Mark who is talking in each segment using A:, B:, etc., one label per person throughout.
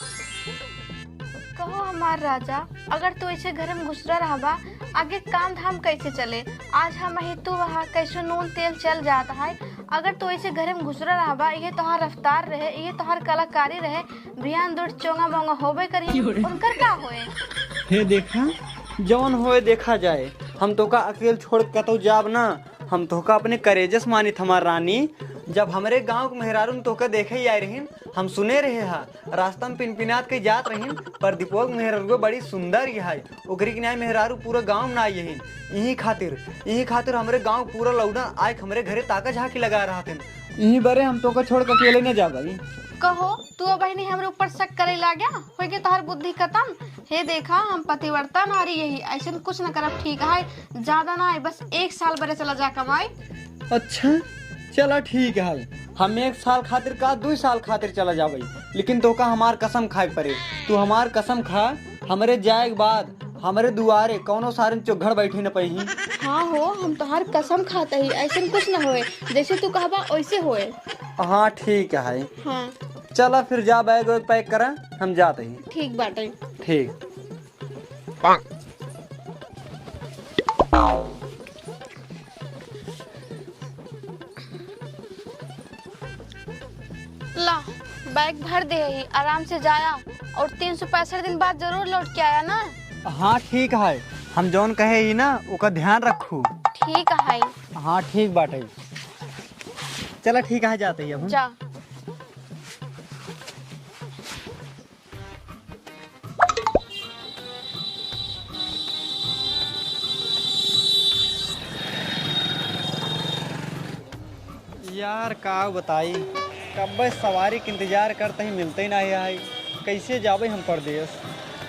A: कहो हमार राजा, अगर तू ऐसे घर में घुसरा रहबा आगे काम धाम कैसे चले। आज हम ही तू वहाँ कैसे नून तेल चल जाता है। अगर तू ऐसे घर में घुसरा रहबा, ये तोहार रफ्तार रहे, ये तोहार कलाकारी रहे, बिहान दूर चोंगा बोंगा होबे करी, उनकर का होए।
B: हे देखा जौन होए देखा जाए। हम तो का अकेले छोड़ कतौ जाब ना। हम तो का अपने करेजस मानी हमार रानी। जब हमारे गांव के मेहरारू में तोके देखे ही आए रहीन, हम सुने रहे हा रास्ता में पिनपिनात के जात रहीन, पर दीपक मेहरारू बड़ी सुंदर है। ओकरी के न्याय मेहरारू पूरा गांव में आई यही। यही खातिर हमारे गांव पूरा लौड़ा आए हमारे घरे ताका झाकी लगा रहा थे। यही बरे हम तो का छोड़ के अकेले न जा भाई।
A: कहो तू बहनी हमरे ऊपर शक करे लागा, हो गया तोहार बुद्धि खत्म। हे देखा हम पतिव्रता नारी यही, ऐसे कुछ न करब ठीक है। ज्यादा ना है, बस 1 साल बरे चला जा कमाई।
B: अच्छा चला ठीक है। हम 1 साल खातिर का 2 साल खातिर चला जाबई, लेकिन तो का हमार कसम खाए पड़े। तू हमार कसम खा, हमरे जाए के बाद हमारे दुआरे कौनो सारन चौघड़ बैठी न पही।
A: हाँ हो, हम तोहार कसम खाता ही, ऐसे कुछ न होए, जैसे तू कहबा वैसे होए।
B: हाँ ठीक है।
A: हाँ
B: चला फिर जा, बैग वैग पैक करा, हम जाते ही।
A: ठीक बाटे।
B: ठीक।
A: ला बैग भर दे ही, आराम से जाया और 365 दिन बाद जरूर लौट के आया ना।
B: हाँ ठीक है, हम जौन कहे ही ना ओका ध्यान रखू।
A: ठीक है।
B: हाँ ठीक बाटे। चला ठीक है, जाते ही अब हम।
A: जा।
B: यार का बताई, कब सवारी के इंतजार करते ही मिलते ही नहीं है। कैसे जाबे हम परदेश।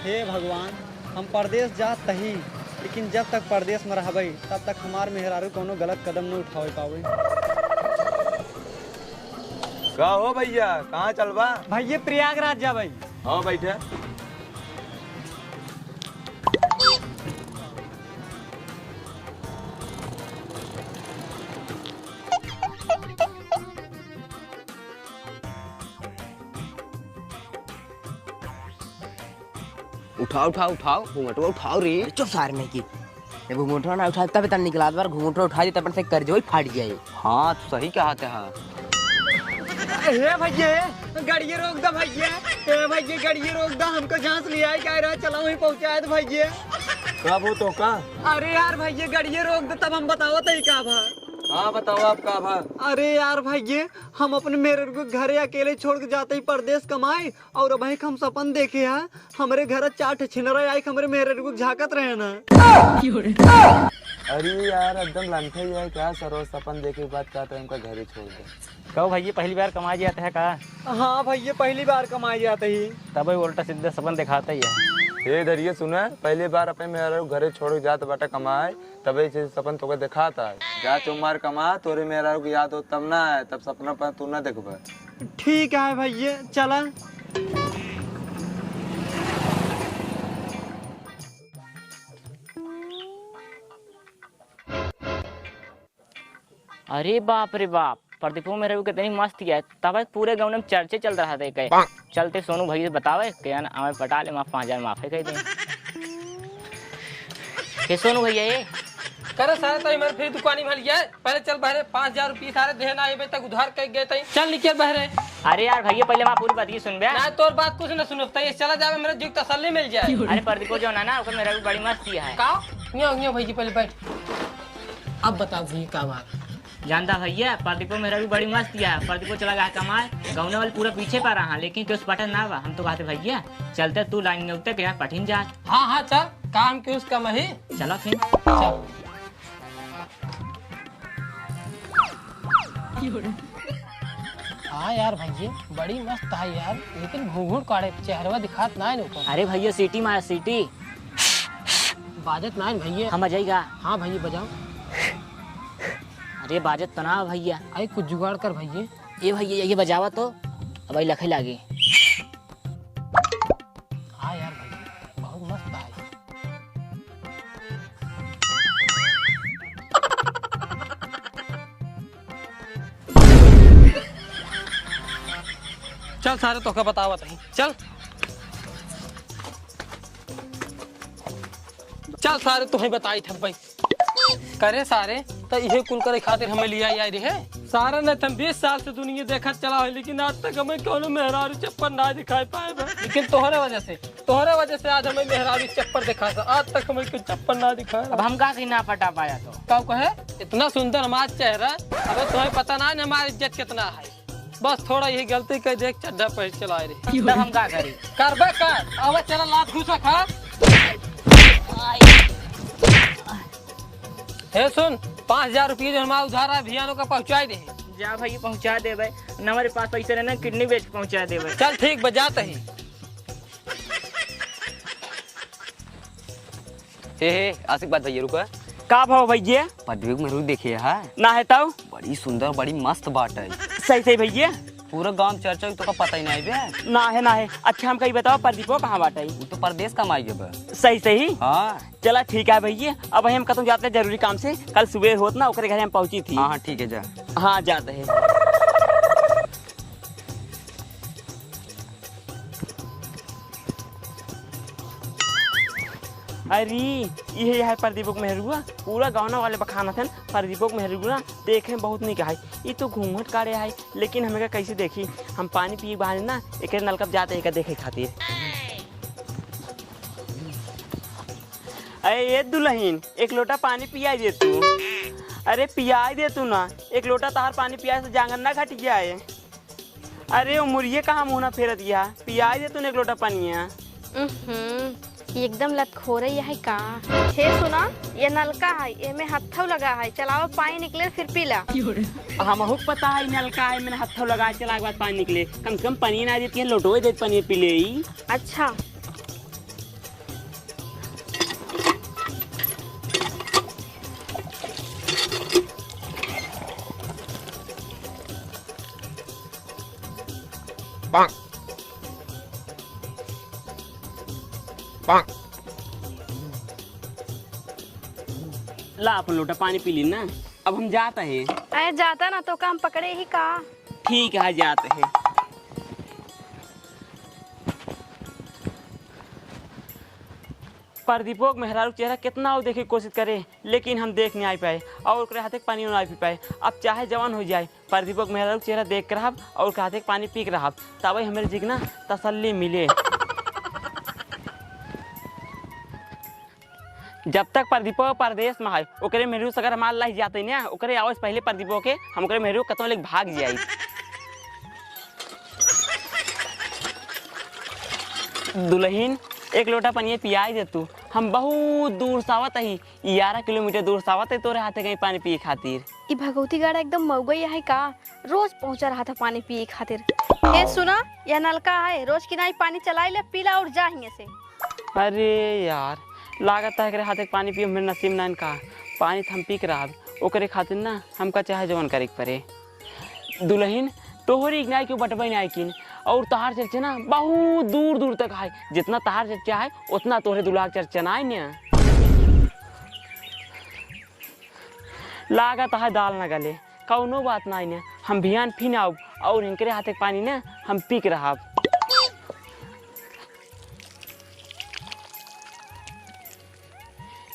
B: हे भगवान, हम परदेश जात ही, लेकिन जब तक परदेश में रहबे तब तक हमार मेहरारू कोनो गलत कदम न उठावे पावे।
C: का हो भैया, कहाँ चलबा?
B: भाई ये प्रयागराज जाबे।
C: हाँ बैठे।
D: उठाओ उठाओ उठाओ घूंघटवा उठाओ रे। चुप सार में की जब घूंघटवा ना उठा तब तक निकला बार घूंघटवा उठा दी तब से कर जो फाट जाए।
C: हाँ तो सही कहते हैं।
B: हे भैया गाड़िया रोक दो भैया। हे भैया गाड़िया रोक दो, हमको जहाँ से ले आए क्या रहा, चला वहीं पहुँचाए तो भैया।
C: कब हो तो का?
B: अरे यार भैया गाड़िया रोक दो, तब हम बताओ तई का भा।
C: हाँ बताओ आप का भा।
B: अरे यार भैया, हम अपने मेरे को घरे अकेले छोड़ के जाते ही परदेश कमाए, और भाई हम सपन देखे हैं हमारे घर 4 छिनरा आई हमारे मेरे को झाकत रहे ना।
C: अरे यार एकदम लंठे ही है क्या, सरो सपन देखे बात कहते हैं हमका घरे छोड़ दे।
E: कहो भैया पहली बार कमाई जाता है का?
B: हाँ भैया पहली बार कमाए जाते ही,
E: तब उल्टा सीधा सपन दिखाता ही है।
C: हे धरिए सुना, पहली बार अपने मेहरारू घरे छोड़ के जात बाटा कमाए, तब से सपन तोके दिखाता है। जा तुम्हार कमा, तोरे मेहरारू की याद हो तब ना है, तब सपना पर तू ना देखबा।
B: ठीक है भैया चला।
E: अरे बाप रे बाप, प्रदीपो में रवि कितनी मस्त है। तब पूरे गाँव में चर्चे चल रहा था कहे चलते सोनू भैया से बतावे कि हमें पटा ले, 5,000 माफे कह दे। के सोनू भैया ये
F: करे सारे तई मर फिर दुकानी भर गया। पहले चल बहरे 5,000 रुपये सारे देना आए तक उधार कर गए तई। चल निकल बहरे।
E: अरे यार भैया पहले वहाँ पूरी बात ये सुन बे।
F: ना तोर बात कुछ न सुनो तई, चला जावे मेरे जीव तसल्ली मिल जाए।
E: अरे प्रदीपो जो ना उसका मेरा भी बड़ी मस्ती है।
F: का न्यो भैया पहले बैठ। अब बताओ भैया का बात
E: जानता भैया, प्रदीपो मेरा भी बड़ी मस्त है। प्रदीपो चला गया कमाए, गाँव वाले पूरा पीछे पा रहा, लेकिन क्यों पटन ना हुआ। हम तो कहते भैया चलते तू लाइन में उतर के पठिन जा।
F: हाँ हाँ चल, काम क्यों उसका मही।
E: चलो फिर
F: चल। हाँ यार भैया बड़ी मस्त है यार, लेकिन घूंघूट काढ़े चेहरवा दिखात ना है ऊपर।
E: अरे भैया सीटी मारा सीटी
F: बाजत ना है भैया।
E: हम जाएगा।
F: हाँ भैया बजाओ।
E: अरे बाजत तनाव भैया।
F: आई कुछ जुगाड़ कर भैया।
E: ये भैया ये बजावा तो अब भाई लखे लागे।
F: हाँ यार भैया बहुत मस्त है। चल सारे तो का बतावा तही चल। चल सारे तुम्हें बताई थे भाई करे सारे तो इहे कुल करे खातिर हमें लिया आई रहे सारा ने तुम 20 साल से दुनिया देखा चला है, लेकिन आज तक हमें कोनो मेहरारू चप्पल ना दिखाई पाए बा। लेकिन तोहरे वजह से आज हमें मेहरारू चप्पल दिखा था, आज तक हमें कोई चप्पल ना दिखाया।
E: अब हम कहा ना पटा पाया तो
F: कब कहे इतना सुंदर हमारा चेहरा, अबे तुम्हें पता ना है हमारी इज्जत कितना है। बस थोड़ा यही गलती कर देख चड्ढा पर चला रहे
E: तब हम क्या करी।
F: कर अब चला लात घुसा खा। हे सुन 5000 रुपये जो हमारा उधार है भियानों का पहुँचा दे।
E: जा भाई पहुंचा दे भाई, न हमारे पास पैसे रहना किडनी बेच के पहुंचा दे भाई।
F: चल ठीक बजाते ही।
D: हे आशिक बात भैया रुका
E: का भाव भैया
D: पदवी में रुक देखिए है
E: ना है तब
D: बड़ी सुंदर बड़ी मस्त बात है।
E: सही सही भैया
D: पूरा गांव में चर्चा तो का पता ही नहीं बे।
E: ना है। अच्छा हम कहीं बताओ प्रदीपो कहाँ बाटा
D: वो तो परदेश कमाई गए।
E: सही सही
D: हाँ
E: चला ठीक है भैया। अब हम कतौ जाते हैं जरूरी काम से, कल सुबह होत ना ओकरे घर हम पहुंची थी।
D: हाँ ठीक है जा।
E: हाँ जाते हैं। अरे ये है प्रदीपक मेहरुआ, पूरा गाँव वाले बखाना थे प्रदीपक मेहरुआ देखे बहुत नहीं है। ये तो घूंघट काटे है, लेकिन हमें कैसे देखी हम पानी पिए बाहर ना एक नलकप जाते एक देखे खातिर। अरे ये दुल्हन एक लोटा पानी पिया दे तू। अरे पिया दे तू ना, एक लोटा तार पानी पिया से जांगन ना घट गया है। अरे वो मुर्गे कहाँ मुँह ना फेरत गया, पिया दे तू एक लोटा पानी।
A: एकदम लतखोरे है का। हे सुना ये नलका है, एमे हथौ लगा है, चलाओ पानी निकले फिर पीला।
E: हमहू पता है नलका है, मैंने हथौ लगा चला के बाद पानी निकले। कम से कम पानी ना देती है, लोटो दे पानी पी ले।
A: अच्छा
E: ला अपन लोटा पानी पी ली ना। अब हम जाते हैं।
A: अरे जाता ना तो काम पकड़े ही का।
E: ठीक है जाते हैं। प्रदीपक मेहरारू चेहरा कितना वो देखे कोशिश करे, लेकिन हम देख नहीं आ पाए और ओकरे हाथे पानी ना पी पाए। अब चाहे जवान हो जाए प्रदीपक मेहरारू चेहरा देख कर रहा और हाथे पानी पी कर रहा, तब हमारे जिगना तसल्ली मिले। जब तक प्रदीपो परदेश में है ओकरे मेहरू से अगर हमारे लाइफ जाते ना ओकरे आवाज पहले प्रदीपो के हम ओकरे मेहरू कतौ लेके भाग जाए। दुल्हन एक लोटा पानी पिया दे तू, हम बहुत दूर सावत ही 11 किलोमीटर दूर सावत है तोरे हाथे कहीं पानी पिए खातिर।
A: ई भगवती गाड़ा एकदम मऊगई है का, रोज पहुंचा रहा था पानी पिए खातिर। ए सुना यह नलका है, रोज किनाई पानी चलाई ले पीला और जा हिये से।
E: अरे यार लागत है कि हाथे पानी पिए मेरे नसीब ना का पानी हम पी के रहा ओकरे खातिर ना हमका चाहे जवन करे के पड़े। दुल्हन तोहरी इग्नाई क्यों बटबई नहीं किन और तहार चर्चा ना बहुत दूर दूर तक है, जितना तहार चर्चा है उतना तोहरे दुल्हा चर्चा ना है। लागत है दाल ना गले कौनो बात ना है, हम भियान फिर आओ और इनके हाथे पानी ना हम पी के रहा।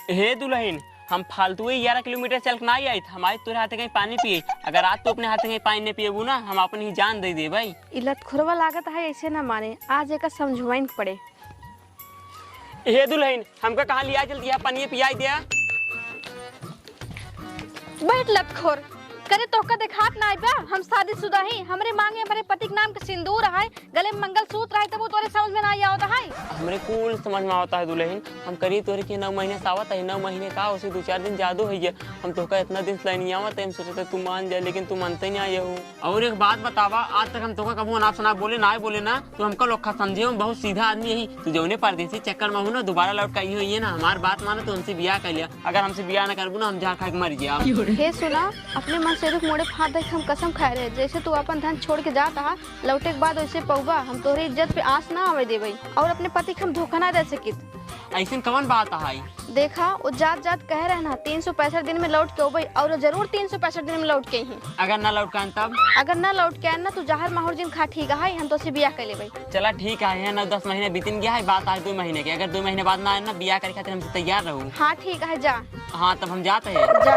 E: हे दुल्हन हम फालतू 11 किलोमीटर चल के नहीं आई हमारे तोरे हाथे कहीं पानी पिए, अगर आज तो अपने हाथे कहीं पानी नहीं पिएबू ना हम अपनी ही जान दे दे भाई।
A: इलत खुरवा लागत है ऐसे ना माने, आज एक समझवाइन पड़े।
E: हे दुल्हन हमका कहाँ लिया जल्दी पानी पिया दिया।
A: बैठ लतखोर करे तो का देखात ना आइबा, हम शादीशुदा ही, हमरे मांगे हमारे पति के नाम के सिंदूर है, गले में मंगलसूत्र है, तब वो तोरे समझ में ना आवता है।
E: हमरे कुल समझ में आवता है दुल्हन, हम करी तोरे के 9 महीने सावत है, 9 महीने का उसे 2-4 दिन जादू है। हम तो का इतना दिन लाइन आवत है, हम सोचे तू मान जाए लेकिन तू मानते नहीं आए हो। और एक बात बतावा, आज तक हम तो का कबू ना सुना बोले ना बोले ना तो हमका लोखा समझे हम बहुत सीधा आदमी यही तू जौने परदेसी चक्कर में हो ना दोबारा लौट का ही है ना, हमार बात मानो तो हमसे ब्याह कर लिया, अगर हमसे ब्याह ना करबू ना हम जहाँ खा के मर गया।
A: हे सुना अपने मन से रुक मोड़े फाड़ देख हम कसम खाए रहे, जैसे तू अपन धन छोड़ के जाता है लौटे के बाद वैसे पौवा हम तोहरी इज्जत पे आंच ना आवे देबई और अपने पति के हम धोखा ना दे सकित।
E: ऐसे कौन बात है?
A: देखा वो जात जात कह रहे ना 365 दिन में लौट के हो और जरूर 365 दिन में लौट के ही।
E: अगर ना लौट कान तब?
A: अगर ना लौट के आए ना तो जहर माहौर जिन खा ठीक है, हम तो से बिया कर लेबै।
E: चला ठीक है, 9-10 महीने बीतिन गया है, बात आज 2 महीने की। अगर 2 महीने बाद ना आए ना बिया करे खातिर हमसे तैयार रहूँ।
A: हाँ ठीक है, जा
E: हाँ तब हम जाते हैं।
A: जा।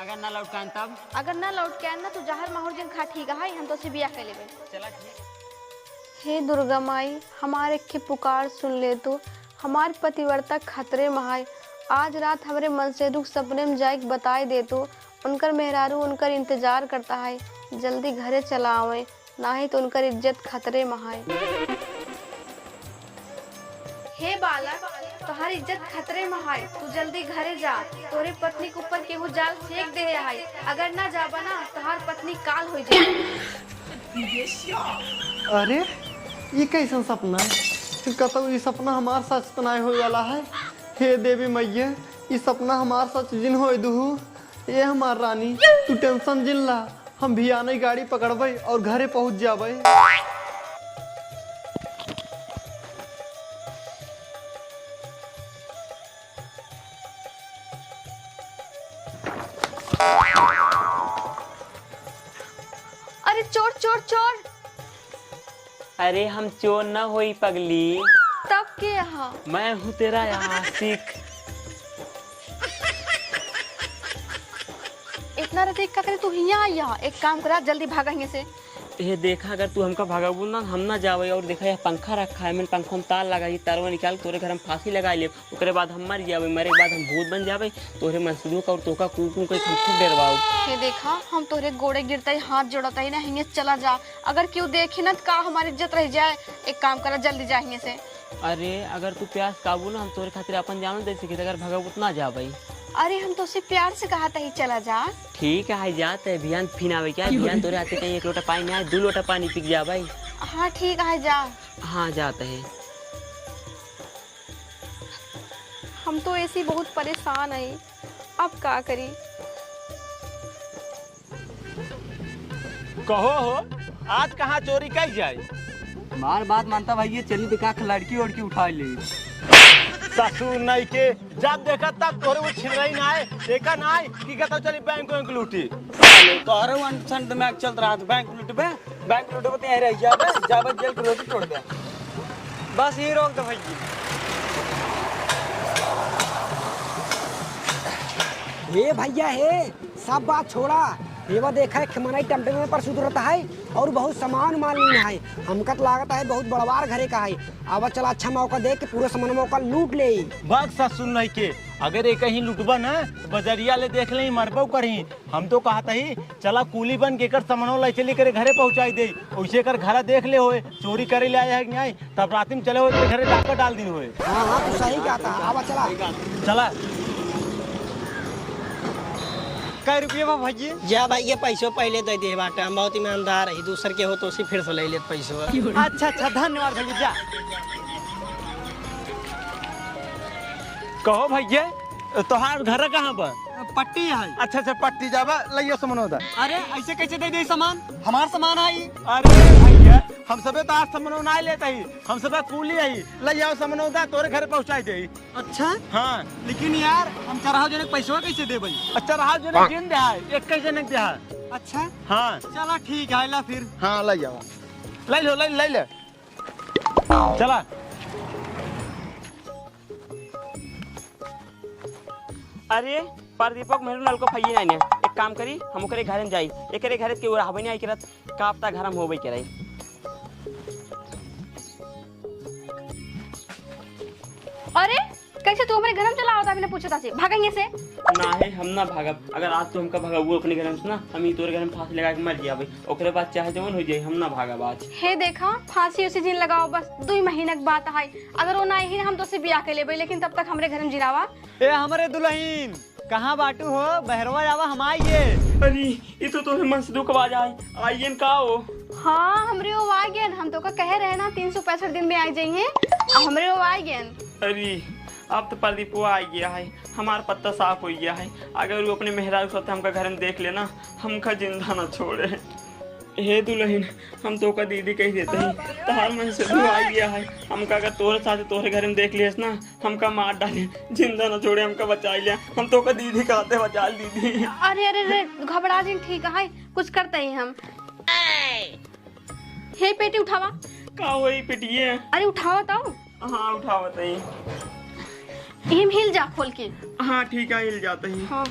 E: अगर ना लौट कान तब?
A: अगर ना लौट के आए ना तो जहर माहौर जिन खा ठीक है, हम तो से बिया कर लेबै।
E: चला ठीक।
A: हे दुर्गा माई, हमारे की पुकार सुन ले तो, हमारे पतिव्रता खतरे में है। आज रात हमारे मन से दुख सपने में जाए बताए दे तो, उनकर मेहरारू उनकर इंतजार करता है, जल्दी घरे चला आवे, ना ही तो उनकर इज्जत खतरे में है। हे बालक, तुम्हारी इज्जत खतरे में है, तू जल्दी घरे जा, तोरे पत्नी के ऊपर केहू जाल फेंक दे है, अगर ना जाबा ना तुम्हार पत्नी काल हो जाए।
B: अरे ये कैसन सपना है? कतौ ये सपना हमार सच तो नहीं होए वाला है। हे देवी मैया, ये सपना हमार सच जिन होए दुहु। ये हमार रानी, तू टेंशन जिन ला, हम भी आने गाड़ी पकड़बै और घरे पहुंच जाबै।
A: अरे चोर चोर चोर!
E: अरे हम चोर न होई पगली,
A: तब के यहाँ
E: मैं हूँ तेरा आशिक।
A: इतना रात का करे तू यहाँ आया, एक काम करा जल्दी भागा यहाँ से।
E: ये देखा अगर तू हमका भगाबू ना हम ना जावे। और देखा यह पंखा रखा है, मैंने पंखा में तार लगा, तारवा निकाल तोरे घर हम फांसी लगा ले, उसके बाद हम मर जावे, मरे के बाद हम भूत बन जावे, तोरे मसूदों का और तोका कुकू के हम खूब डरवाओ।
A: ये देखा हम तोरे गोड़े गिरता ही हाथ जोड़ता ही ना, हिंगे चला जा, अगर क्यों देखी ना तो का हमारी इज्जत रह जाए। एक काम करा जल्दी जा हिंगे से।
E: अरे अगर तू प्यास काबू ना हम तोरे खातिर अपन जानो दे सके, अगर भगाबू ना जा भाई।
A: अरे हम तो उसे प्यार से कहा था ही चला जा।
E: ठीक है जाते है, भियान फिन आवे क्या? भियान तोरे आते कहीं 1 लोटा पानी नहीं आए, 2 लोटा पानी पी जा भाई।
A: हाँ ठीक है जा।
E: हाँ जाते हैं।
A: हम तो ऐसी बहुत परेशान है, अब क्या करी।
G: कहो हो आज कहाँ चोरी कई जाए?
B: हमार बात मानता भाई, ये चली दिखा लड़की उड़की उठा ले।
G: ससुर नहीं के जब देखा तब तोरे वो छिलराई ना आए, देखा ना आए कि कहता चली बैंक बैंक लूटी।
B: तोहरे अनसन दिमाग चल रहा था, बैंक लूटबे तो यहीं रह जाबे जेल की रोटी तोड़ दे। बस यही रोक दो भाई।
D: हे भैया हे, सब बात छोड़ा, ये देखा है खमनाई टेम्पे पर सुधरता है और बहुत सामान माल नहीं है। हमका तो लागत है बहुत बड़वार घरे का है। अब चला अच्छा मौका देख के पूरे सामान मौका लूट ले।
G: बात ससुर नहीं के अगर एक कहीं लुटबा ना बजरिया ले देख ले मरबो करी। हम तो कहता ही चला कूली बन के कर सामान ले चली करे घरे पहुंचाई दे, वैसे कर घर देख ले होए चोरी करे ले आया है कि नहीं, तब रात में चले हो घरे जाकर डाल दिन हुए।
D: हाँ हाँ तो सही कहता। अब चला
G: चला
B: कै रुपये बा भाई?
H: जा भाई ये पैसों पहले दे दे बाटे, हम बहुत ईमानदार है, दूसर के हो तो उसी फिर से ले लेते पैसों।
B: अच्छा अच्छा धन्यवाद भैया। जा
G: कहो भैया तोहार घर कहाँ पर?
B: पट्टी है।
G: अच्छा अच्छा पट्टी जावा लइयो सामान होता।
B: अरे ऐसे कैसे दे दे सामान? हमार सामान है।
G: अरे भैया हम सबे तो आज सामान नहीं लेते ही, हम सबे कूली आई लइयो सामान होता तोरे घर पहुंचाई दे।
B: अच्छा
G: हाँ
B: लेकिन यार हम 4 जने पैसा कैसे देबै?
G: अच्छा रहा जने दिन दे है, एक जने दे है।
B: अच्छा
G: हाँ
B: चला ठीक है, ला फिर।
G: हाँ ले जाओ, ले लो ले ले चला।
E: अरे पर दीपक मेरे नल को फैये नहीं है, एक काम करी हम ओकरे घर में जाई, एकरे घर के रहबे नहीं आई करत कापता घर में होबे करे।
A: अरे कैसे तू हमारे घर में चला होता? मैंने पूछा था से भागेंगे से
E: ना है हम ना भागब। अगर आज तो हमका भगाबू अपने घर में ना, हम ही तोरे घर में फांसी लगा के मर जाबे, ओकरे बाद चाहे जवन हो जाए हम ना भागब आज।
A: हे देखा फांसी उसी दिन लगाओ, बस 2 महीने की बात है, अगर वो नहीं हम तो उसे ब्याह के लेबै, लेकिन तब तक हमारे घर में जिरावा।
B: ए हमारे दुल्हन कहाँ बाटू हो? बहरवा जावा हम आइए।
E: अरे ये तो तोरे मन से दुख बाज आइए का हो।
A: हाँ हमरे वो आ गए, हम तो का कह रहे ना 365 दिन में आ जाइए, हमरे वो आ गए।
E: अरे अब तो प्रदीप वो आ गया है, हमारा पत्ता साफ हो गया है। अगर वो अपने मेहरारू साथ हमका घर में देख लेना, हमका जिंदा न छोड़े। हे दुल्हन, हम तो का दीदी कह देते हैं तहार मन से तू आ गया है। हमका अगर तोरे साथ तोरे घर में देख लियस ना, हमका मार डाले, जिंदा न छोड़े, हमका बचा लिया। हम तो का दीदी कहते बचा दीदी।
A: अरे अरे अरे घबरा जी, ठीक है कुछ करते हैं हम। हे पेटी उठावा।
E: का वही पिटिए?
A: अरे उठावा ताऊ।
E: हाँ उठावत है।
A: हिम हिल जा खोल के।
E: हाँ ठीक है, हिल जाते ही।
A: हाँ।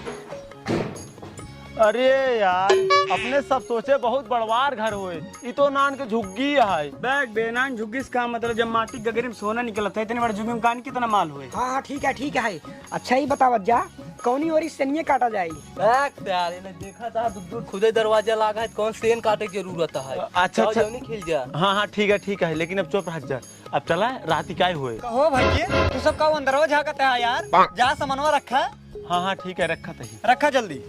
G: अरे यार, अपने सब सोचे बहुत बड़वार घर हुए, ये तो नान के झुग्गी है।
B: बैग बेनान झुग्गी का मतलब जब माटी गगरी में सोना निकलता है, इतने बड़े झुग्गी में कान कितना माल हुए।
D: हाँ हाँ ठीक है। अच्छा ही बतावत जा, कौनी ओरी सनिये काटा जाए?
F: देखा था दूर खुदे दरवाजा लगा है, कौन सेन काटे की जरूरत है।
G: अच्छा अच्छा,
F: खिल जा।
G: हाँ ठीक है, लेकिन अब चुप रह जा। अब चला रात क्या हुए?
B: कहो भैया, तू सब का अंदर झाकता है यार, जा सामानवा रखा।
G: हाँ ठीक है, रखा था ही।
B: रखा जल्दी।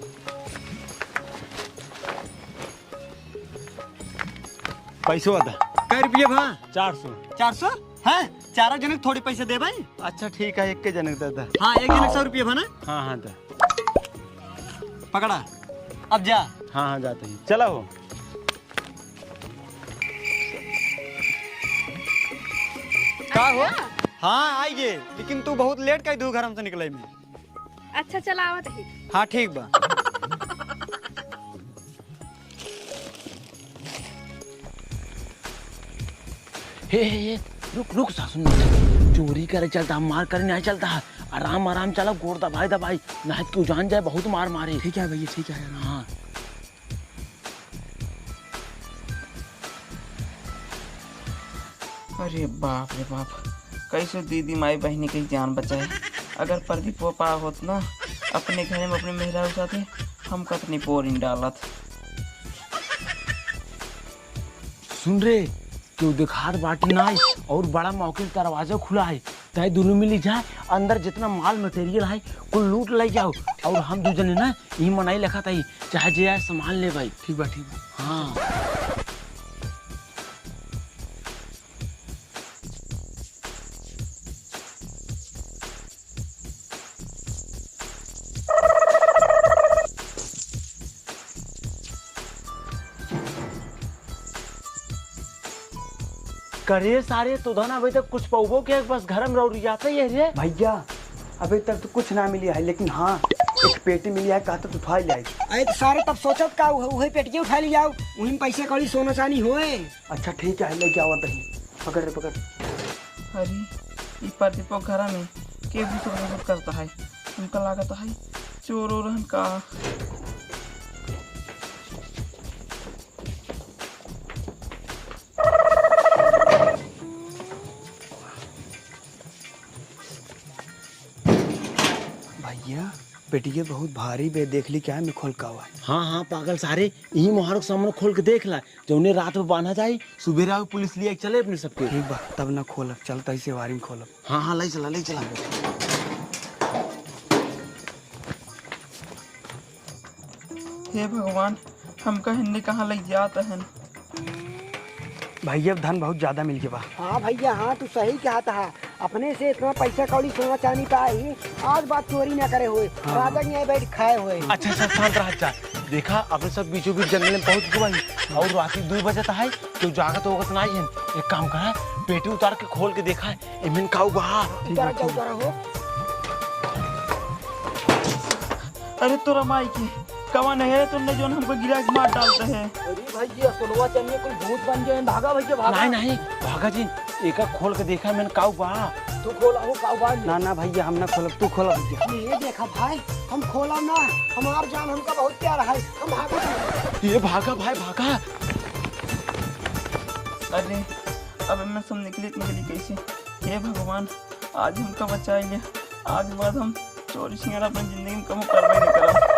G: पैसो अदा
B: कै रुपये भा?
G: 400।
B: 400 है? चारों जनक थोड़ी पैसे दे भाई।
G: अच्छा ठीक है, एक के जनक दादा।
B: हाँ एक जनक 100 रुपये भा ना।
G: हाँ दा
B: पकड़ा, अब जा।
G: हाँ जाते ही। चला हो।
B: का हो? हाँ आइए, लेकिन तू बहुत लेट कर दू घर से निकले में।
A: अच्छा चला आवत है।
B: हाँ ठीक बा।
G: हे रुक सासू, चोरी करे चलता, मार करे नहीं चलता। आराम चला, गोर दबाई नहीं तू जान जाए, बहुत मार मारे।
D: ठीक है भैया, ठीक है।
G: हाँ
E: अरे बाप रे बाप, कैसे दीदी माई बहनी की जान बचाए। अगर प्रदीप पा होत ना अपने घर में अपने मेहरा साथे, हम कतनी पोरिन डालत।
G: सुन रे, क्यों दिखार बाटी ना और बड़ा मौके से दरवाजा खुला है, तय दोनों मिली जाए, अंदर जितना माल मटेरियल है कुल लूट ले जाओ, और हम दो जने ना यही मनाई लिखा था, चाहे जे आए संभाल ले भाई।
D: ठीक बा।
G: हाँ करे सारे तो धन अभी तक कुछ पौबो के बस घर में रह जाता ही है रे।
B: भैया अभी तक तो कुछ ना मिली है, लेकिन हाँ एक पेटी मिली है, कहता तो उठा ले।
D: अरे तो सारे तब सोचत का वही पेटिए उठा ले जाओ, वही पैसे कौड़ी सोना चांदी होए।
B: अच्छा ठीक है, ले जाओ दही। पकड़ रे पकड़।
E: अरे ये प्रदीप घर में के भी करता है, उनका लागत है चोर ओरहन का।
B: भैया पेटिया बहुत भारी बे, देख ली क्या है में खोल का हुआ है।
G: हाँ पागल सारे, यही मोहर सामान खोल के देख ला, जौने रात में बांधा जाए, सुबह आगे पुलिस लिए चले अपने सबके।
B: ठीक बा, तब ना खोलब, चलता इसे वारी में खोलब।
G: हाँ ले चला।
E: हे भगवान, हमका हिन्ने कहाँ लग जाता है।
B: भैया धन बहुत ज्यादा मिल गया बा।
D: हाँ भैया, हाँ तू सही कहता है, अपने से इतना पैसा कौड़ी सोना चांदी पाई, आज बात चोरी ना करे हुए। राजा नहीं बैठ खाए हुए।
G: अच्छा शांत रह जा। देखा अपने सब बीचों बीच जंगल में पहुंच गए, और रात 2 बजे है, तो जागत होगा नहीं है। एक काम करा, पेटी उतार के खोल के देखा है, इमिन काऊ बाहर।
D: उतारा हो।
E: अरे तोरा माई की कवा नहीं है, तुमने जो हमको गिलास मार डालते हैं।
F: अरे भैया सुनवा चलिए, कोई भूत बन जाए। भागा भैया भागा।
G: नहीं भागा जी, एक खोल के देखा मैंने काऊ बाहर।
F: तू खोला हो काऊ बाहर।
B: ना भैया हम ना खोलब, तू खोला भैया।
D: ये देखा भाई, हम खोला ना, हमार जान हमका बहुत प्यारा है, हम भागा।
G: ये भागा भाई भागा।
E: अरे अब मैं सब निकली कैसे? हे भगवान, आज हमका बचा लिया। आज बाद हम चोरी सिंगार अपनी जिंदगी में कम करवा नहीं करा।